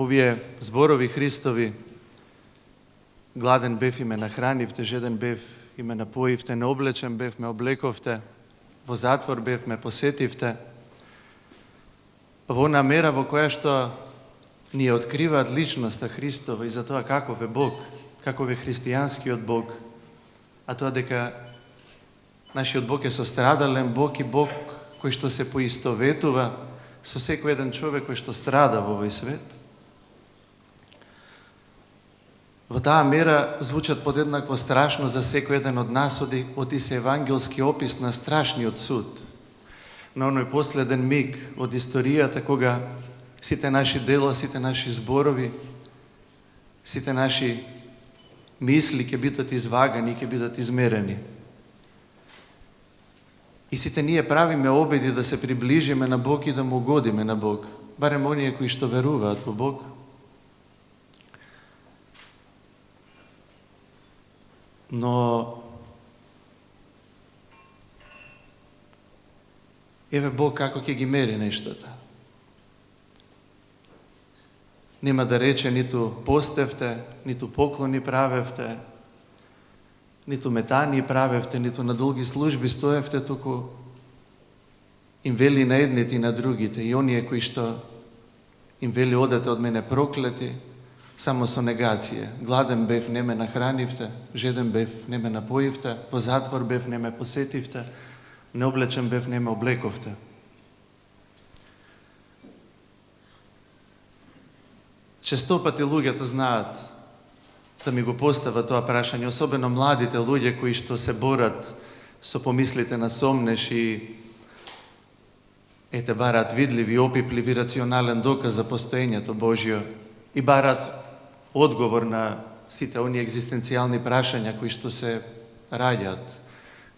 ovije zborovi Hristovi, gladen bev i me nahranivte, žeden bev i me napojivte, neoblečen bev me oblekovte, vo zatvor bev me posetivte. Ovo namera vo koja što nije otkriva ličnost Hristova i za to kakov je Bog, kakov je hristijanski od Bog, a to deka naši od Bog je sostradalen Bog i Bog koji što se poistovetuva so всеко jedan čovjek koji što strada v ovoj svet. V ta mera zvučat podjednako strašno za всеко jedan od nas odi se evangelski opis na strašni odsud. Na onoj posleden mig od istorijata koga site naši delo, site naši zborovi, site naši misli ke bitati izvagani, ke bitati izmereni. I site nije pravime obedi da se približime na Bog i da mu ugodime na Bog. Barem oni koji što veruvat po Bog. No, evo Bog kako ke gi meri nešto ta. Nema da reče nitu postevte, nitu pokloni pravevte, nitu metani pravevte, nitu na dulgi službi stojevte, tuku im veli na jedniti i na drugite. I oni je koji što im veli odete od mene prokleti, samo su negacije. Gladen bev ne me nahranivte, žeden bev ne me napojivte, po zatvor bev ne me posetivte, neoblečen bev ne me oblekovte. Čestopati ljudje to znaat, da mi go postava to prašanje, osobeno mladite ljudje koji što se borat, so pomislite na somneš i ete barat vidljiv i opipljiv i racionalen dokaz za postojenje to Božjo i barat odgovor na site oni egzistencijalni prašanja koji što se rađat,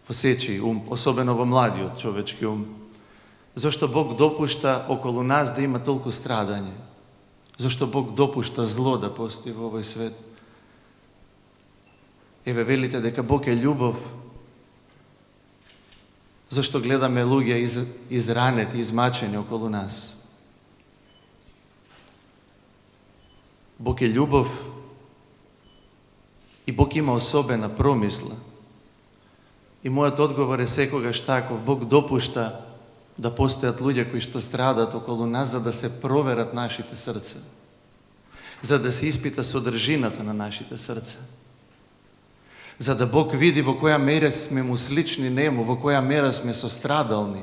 poseći osobeno vo mladi od čovečki Zašto Bog dopušta okolo nas da ima toliko stradanje? Zašto Bog dopušta zlo da postoji u ovoj svet? Evo velite deka Bog je ljubov. Zašto gledame ljudje izraneti, izmačeni okolo nas? Bog je ljubav i Bog ima osobena promisla. I moj odgovor je sekoga štakov. Bog dopušta da postojat ljudje koji što stradat okolo nas, za da se proverat našite srce. Za da se ispita sodržinata na našite srce. Za da Bog vidi vo koja mera sme mu slični njemu, vo koja mera sme sostradalni.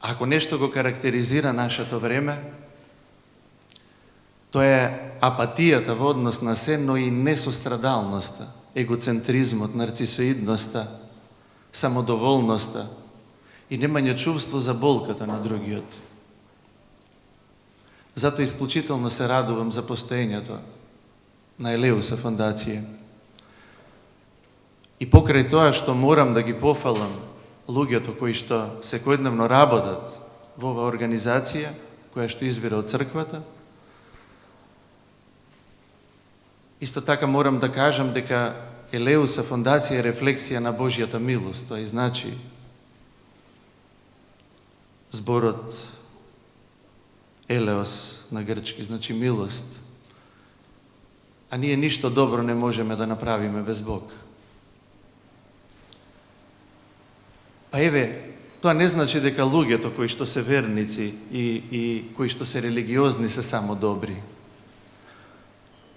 Ako nešto go karakterizira naše to vreme, to je apatijata v odnos na se, no i nesostradalnosta, egocentrizmot, narcisoidnosta, samodovoljnosta i nemanje čuvstvo za bolkata na drugi od. Zato isključitelno se radujem za postojenje to na Eleusa fondacije. I pokraj toja što moram da gi pofalam ljudje koji što se kodnevno rabodat v ova organizacija koja što izvira od crkvata, isto tako moram da kažem deka Eleusa fondacija je refleksija na Božjata milost, to je znači zborot Eleos na grčki, znači milost. A nije ništa dobro ne možemo da napravimo bez Bog. Pa eve, to ne znači deka ljudje to koji što se vernici i koji što se religiozni se samo dobri.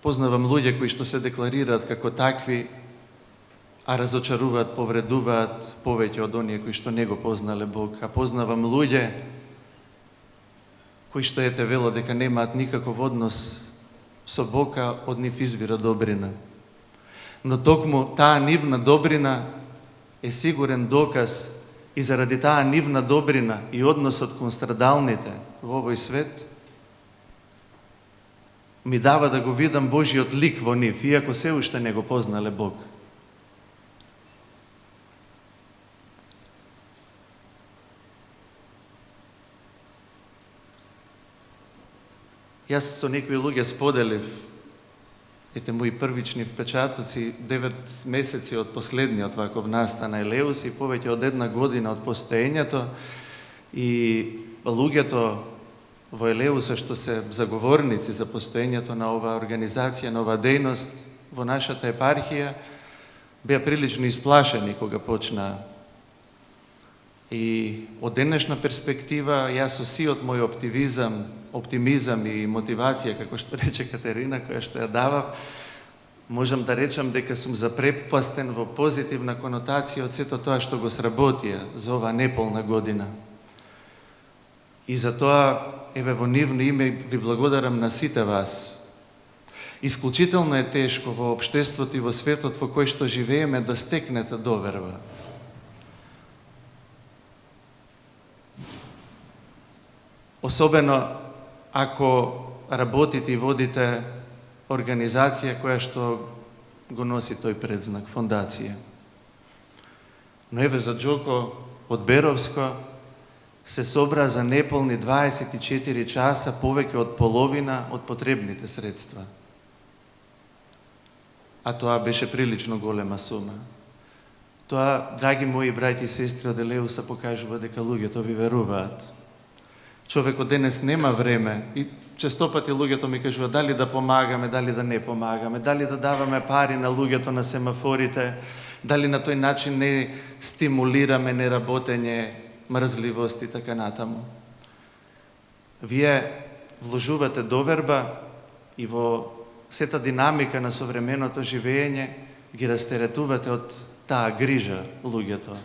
Poznavam ljudje koji što se deklarirat kako takvi, a razočaruvat, povreduvat poveće od onih koji što nego poznale Bog. A poznavam ljudje koji što je te velo deka nemat nikakav odnos so Boga od njih izvira dobrina. No tokmu ta nivna dobrina je siguren dokaz i zaradi ta nivna dobrina i odnos od konstradalnite v ovoj svet mi dava da go vidam Božji odlik vo njih, iako se ušte nego poznale Bog. Jaz so nekvi ljudje spodeliv, ete moji prvični vpečatoci 9 meseci od poslednje od vakov nastana Eleus i poveće od 1 godina od postojenja to i ljudje to во Елеуса што се заговорници за постоењето на оваа организација, на оваа дејност во нашата епархија, беа прилично исплашени кога почна. И од денешна перспектива, јас со сиот мој оптимизам и мотивација, како што рече Катерина, која што ја давав, можам да речам дека сум запрепастен во позитивна конотација од сето тоа што го сработија за оваа неполна година. И за тоа, еве во нивно име ви благодарам на сите вас. Исклучително е тешко во општеството и во светот во кој што живееме да стекнете доверба. Особено ако работите и водите организација која што го носи тој предзнак, фондација. Но еве за Джоко од Беровско се собра за неполни 24 часа повеќе од половина од потребните средства. А тоа беше прилично голема сума. Тоа, драги мои браќи и сестри од Елеуса, покажува дека луѓето ви веруваат. Човекот денес нема време и често пати луѓето ми кажуваат дали да помагаме, дали да не помагаме, дали да даваме пари на луѓето на семафорите, дали на тој начин не стимулираме неработење, мрзливост и така натаму. Вие вложувате доверба и во сета динамика на современото живење ги растеретувате од таа грижа луѓето,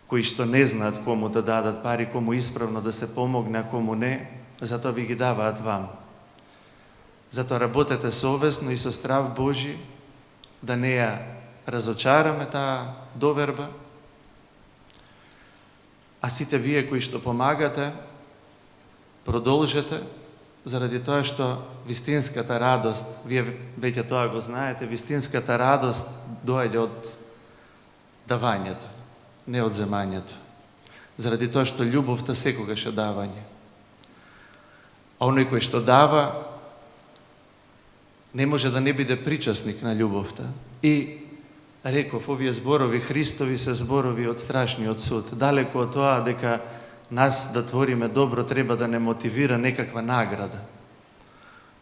кои што не знаат кому да дадат пари, кому исправно да се помогне, а кому не, затоа ви ги даваат вам. Затоа работете совесно и со страв Божи, да не ја разочараме таа доверба. А сите вие кои што помагате, продолжете, заради тоа што вистинската радост, вие веќе тоа го знаете, вистинската радост доаѓа од давањето, не од земањето. Заради тоа што љубовта секогаш е давање. А оној кој што дава, не може да не биде причасник на љубовта. И реков, овие зборови Христови се зборови од страшниот суд. Далеко од тоа дека нас да твориме добро треба да не мотивира некаква награда.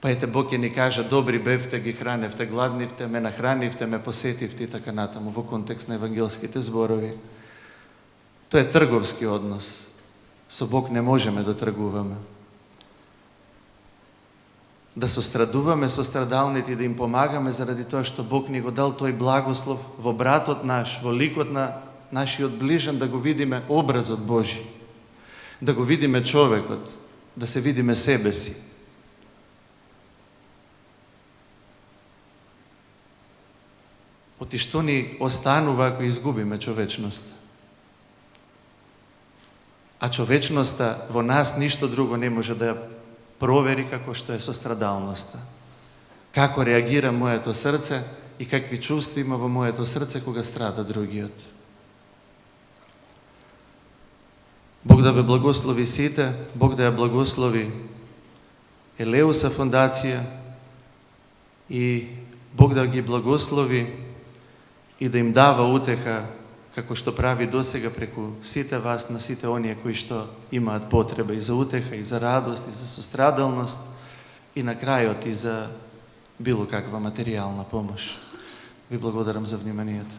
Па ете, Бог ќе ни каже, добри бевте, ги храневте, гладнивте, ме нахранивте, ме посетивте и така натаму, во контекст на евангелските зборови. Тоа е трговски однос. Со Бог не можеме да тргуваме. Да сострадуваме со страдалните и да им помагаме заради тоа што Бог ни го дал тој благослов во братот наш, во ликот на нашиот ближен, да го видиме образот Божи, да го видиме човекот, да се видиме себе си. Оти што ни останува ако изгубиме човечноста? А човечноста во нас ништо друго не може да ја провери како што е сострадалноста. Како реагира моето срце и какви чувства има во моето срце кога страда другиот. Бог да ве благослови сите, Бог да ја благослови Елеуса фондација и Бог да ги благослови и да им дава утеха како што прави досега преку сите вас, на сите оние кои што имаат потреба и за утеха, и за радост, и за сострадалност, и на крајот и за било каква материјална помош. Ви благодарам за вниманието.